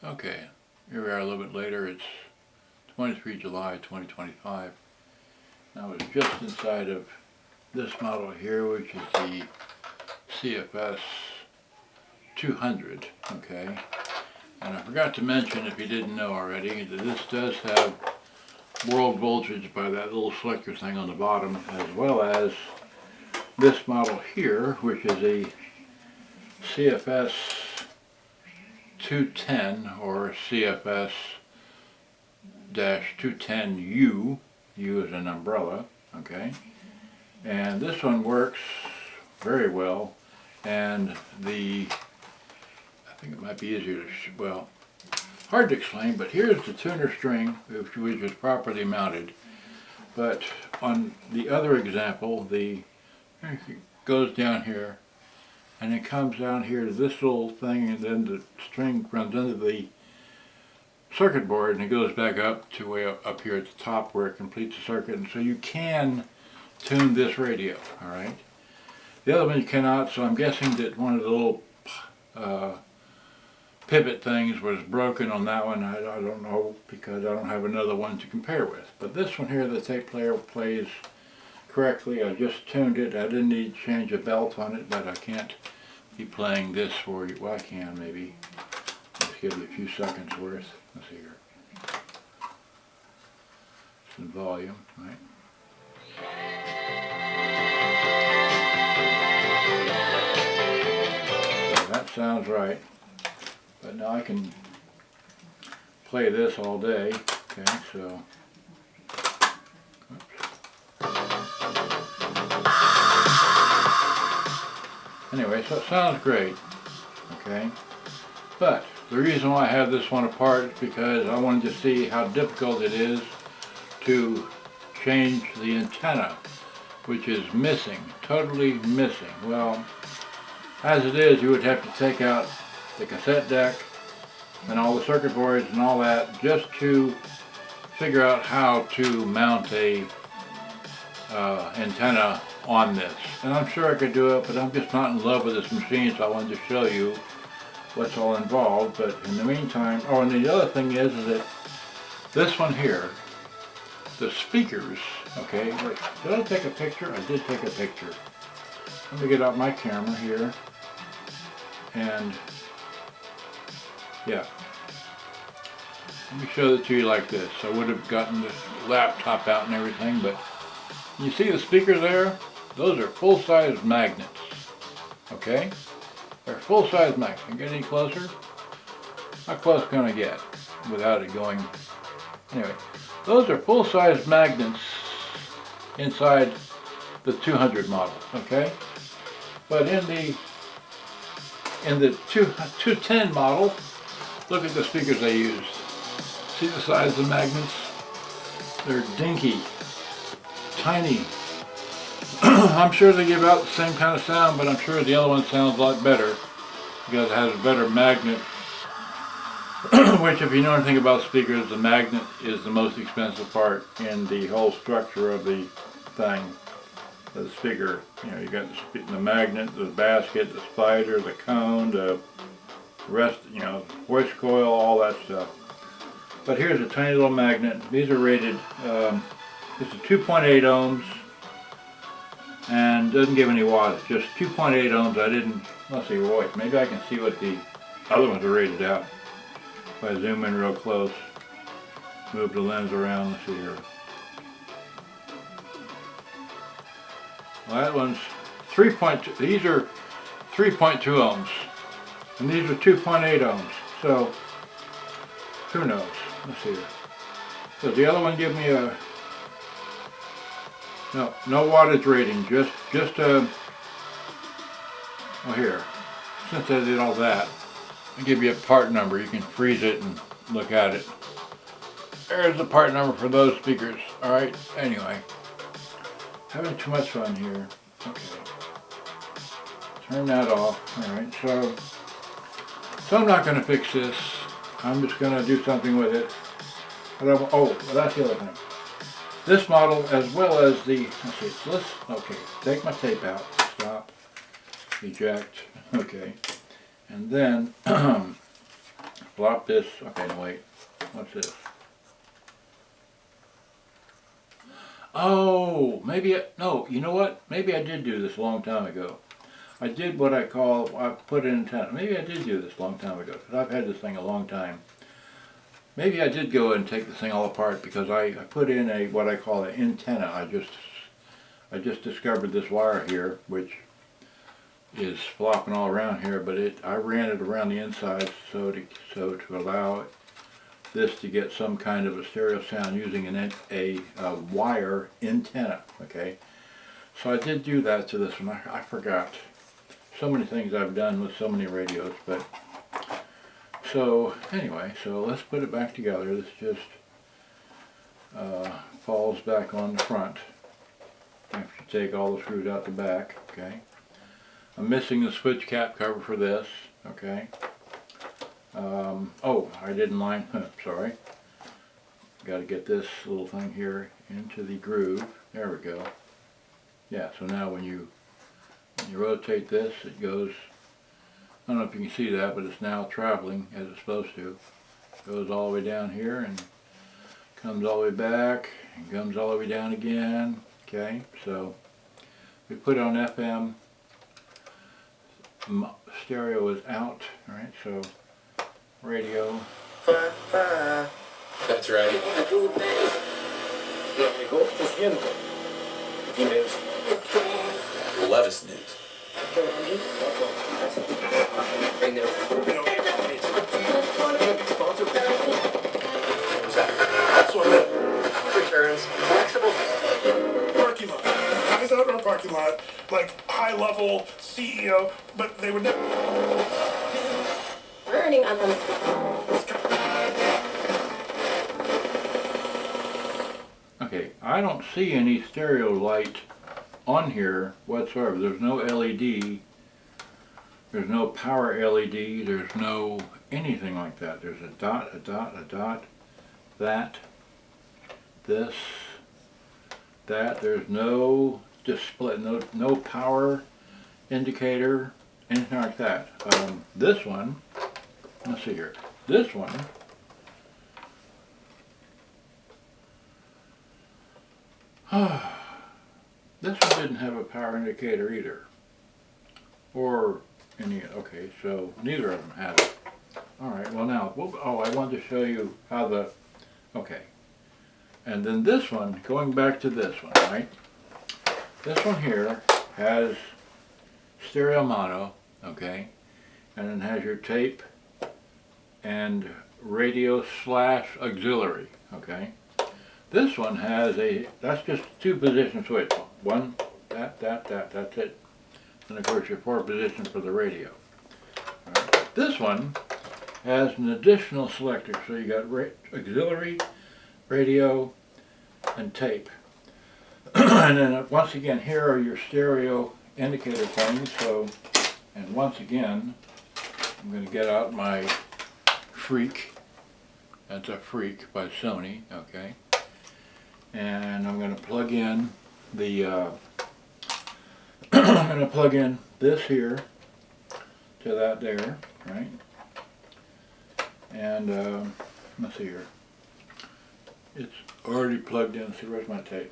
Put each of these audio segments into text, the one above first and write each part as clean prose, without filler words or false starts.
Okay, here we are a little bit later. It's 23 July 2025. Now it's just inside of this model here, which is the CS-210, okay? And I forgot to mention, if you didn't know already, that this does have world voltage by that little selector thing on the bottom, as well as this model here, which is a CS-210 or CS-210U. U is an umbrella, okay? And this one works very well, and I think it might be easier to, well, hard to explain, but here's the tuner string, which is properly mounted. But on the other example, it goes down here, and it comes down here to this little thing, and then the string runs into the circuit board, and it goes back up to way up here at the top where it completes the circuit. And so you can tune this radio, all right? The other one you cannot, so I'm guessing that one of the little pivot things was broken on that one. I don't know, because I don't have another one to compare with. But this one here, the tape player plays correctly. I just tuned it. I didn't need to change a belt on it, but I can't be playing this for you. Well, I can maybe. Just give you a few seconds worth. Let's see here. Some volume, right? So that sounds right. But now I can play this all day. Okay, so. Anyway, so it sounds great, okay? But the reason why I have this one apart is because I wanted to see how difficult it is to change the antenna, which is missing, totally missing. Well, as it is, you would have to take out the cassette deck and all the circuit boards and all that just to figure out how to mount a antenna on this. And I'm sure I could do it, but I'm just not in love with this machine, so I wanted to show you what's all involved. But in the meantime, oh, and the other thing is that this one here, the speakers, okay, wait, did I take a picture? I did take a picture. Let me get out my camera here, and yeah, let me show it to you like this. I would have gotten the laptop out and everything, but you see the speakers there? Those are full-size magnets, okay? They're full-size magnets. Can you get any closer? How close can I get without it going? Anyway, those are full-size magnets inside the 200 model, okay? But in the 210 model, look at the speakers they used. See the size of the magnets? They're dinky, tiny. I'm sure they give out the same kind of sound, but I'm sure the other one sounds a lot better because it has a better magnet. Which, if you know anything about speakers, the magnet is the most expensive part in the whole structure of the thing. The speaker, you know, you got the magnet, the basket, the spider, the cone, the rest, you know, voice coil, all that stuff. But here's a tiny little magnet. These are rated, this is 2.8 ohms, and doesn't give any watts, just 2.8 ohms. I didn't, let's see, wait, maybe I can see what the other ones are rated out. If I zoom in real close, move the lens around, let's see here. Well, that one's 3.2, these are 3.2 ohms, and these are 2.8 ohms, so who knows? Let's see here. Does the other one give me a, no wattage rating, just oh, here, since I did all that, I'll give you a part number. You can freeze it and look at it. There's the part number for those speakers. Alright, anyway. Having too much fun here. Okay. Turn that off. Alright, so I'm not going to fix this. I'm just going to do something with it. But oh, that's the other thing. This model, as well as the, let's see, so okay, take my tape out. Stop. Eject. Okay. And then flop this. Okay, no wait. What's this? Oh, maybe no, you know what? Maybe I did do this a long time ago. I did what I put in antenna. Maybe I did do this a long time ago, because I've had this thing a long time. Maybe I did go and take this thing all apart, because I put in what I call an antenna. I just discovered this wire here, which is flopping all around here, but I ran it around the inside so to allow this to get some kind of a stereo sound using a wire antenna. Okay, so I did do that to this one. I forgot. So many things I've done with so many radios, but so anyway, so let's put it back together. This just falls back on the front after you take all the screws out the back. Okay, I'm missing the switch cap cover for this. Okay. Oh, I didn't line. Sorry. Got to get this little thing here into the groove. There we go. Yeah. So now when you rotate this, it goes. I don't know if you can see that, but it's now traveling as it's supposed to. Goes all the way down here and comes all the way back and comes all the way down again. Okay. So we put it on FM. Stereo is out. All right. So radio. That's right. Levis news. Returns. Flexible. Parking lot. Guys out in our parking lot, like high level CEO, but they would never. Burning on them. Okay, I don't see any stereo light on here whatsoever. There's no LED, there's no power LED, there's no anything like that. There's a dot, a dot, a dot, that, this, that. There's no display, no power indicator, anything like that. This one, let's see here, this one, this one didn't have a power indicator either, or any. Okay, so neither of them had it. All right. Well, now, oh, I wanted to show you how the. Okay, and then this one, going back to this one, right? This one here has stereo mono, okay, and then has your tape and radio / auxiliary, okay. This one has that's just a 2-position switch. One, that's it. And of course your 4 positions for the radio. Right. This one has an additional selector, so you got auxiliary, radio, and tape. And then once again, here are your stereo indicator things. So, and once again, I'm going to get out my Freak. That's a Freak by Sony, okay. And I'm going to plug in the, I'm going to plug in this here to that there, right? And let's see here. It's already plugged in. See, where's my tape?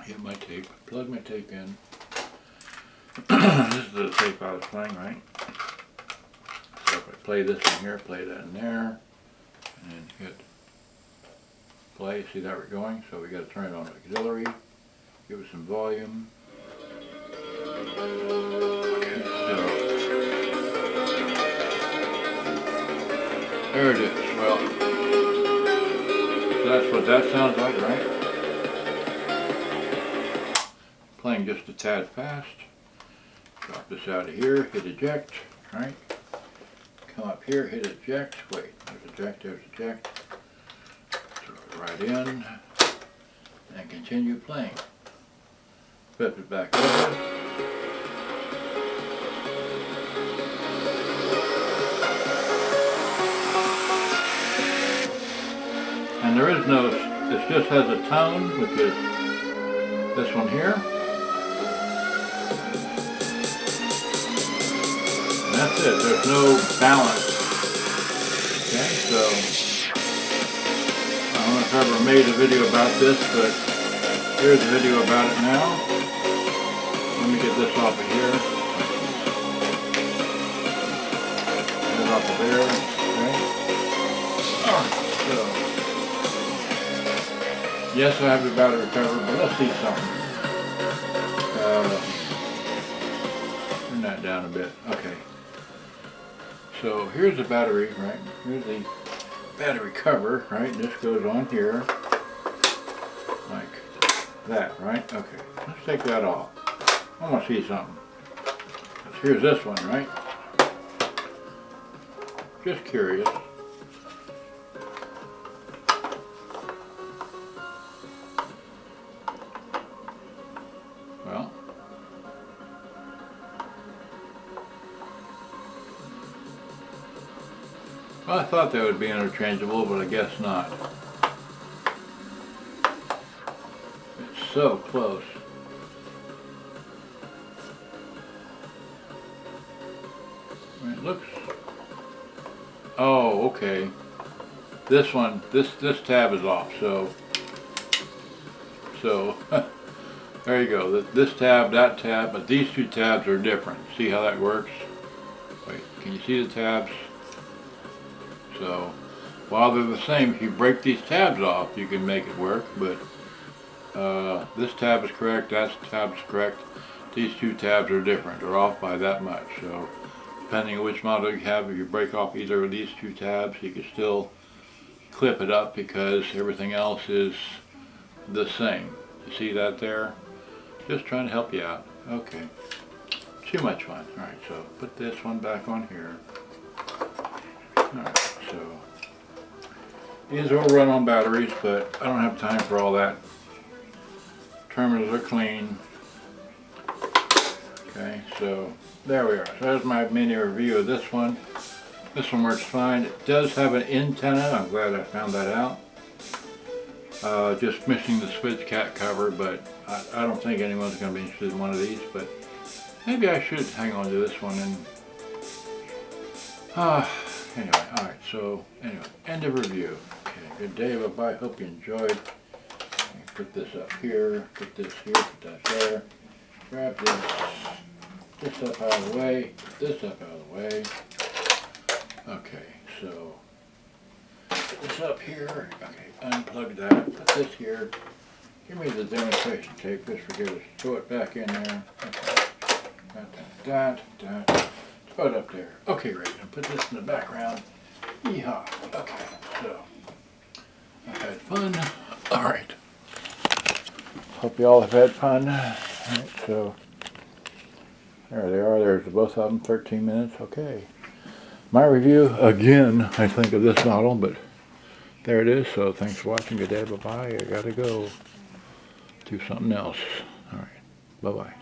Hit my tape. Plug my tape in. This is the tape I was playing, right? So if I play this in here, play that in there, and then hit play. See that we're going? So we got to turn it on auxiliary. Give it some volume. Okay, so there it is. Well, so that's what that sounds like, right? Playing just a tad fast. Drop this out of here. Hit eject. Right? Come up here. Hit eject. Wait. There's eject. There's eject. Right in and continue playing. Flip it back over. And there is no, it just has a tone, which is this one here. And that's it. There's no balance. Okay, so I don't know if I ever made a video about this, but here's a video about it now. Let me get this off of here. Get it off of there. Okay. Alright, so yes, I have the battery cover, but let's see something. Turn that down a bit. Okay. So here's the battery, right? Here's the battery cover, right? This goes on here, like that, right? Okay, let's take that off. I want to see something. Here's this one, right? Just curious. Well, I thought they would be interchangeable, but I guess not. It's so close. It looks... Oh, okay. This one, this tab is off, so there you go. This tab, that tab, but these two tabs are different. See how that works? Wait, can you see the tabs? So, while they're the same, if you break these tabs off, you can make it work, but this tab is correct, that tab is correct. These two tabs are different. They're off by that much. So, depending on which model you have, if you break off either of these two tabs, you can still clip it up because everything else is the same. You see that there? Just trying to help you out. Okay. Too much fun. Alright, so put this one back on here. Alright, so these will run on batteries, but I don't have time for all that. Terminals are clean. Okay, so there we are. So there's my mini review of this one. This one works fine. It does have an antenna. I'm glad I found that out. Just missing the switch cat cover, but I don't think anyone's going to be interested in one of these, but maybe I should hang on to this one and anyway, alright, so anyway, end of review. Okay, good day, bye-bye, hope you enjoyed. Put this up here, put this here, put that there. Grab this up out of the way, put this up out of the way. Okay, so put this up here, okay, unplug that, put this here. Give me the demonstration tape, just forget it, throw it back in there. Okay. That. Put it up there. Okay, great. And put this in the background. Yeehaw. Okay, so I've had fun. Alright. Hope you all have had fun. Alright, so there they are. There's both of them, 13 minutes. Okay. My review again, I think, of this model, but there it is. So thanks for watching. Good day. Bye-bye. I gotta go do something else. Alright. Bye-bye.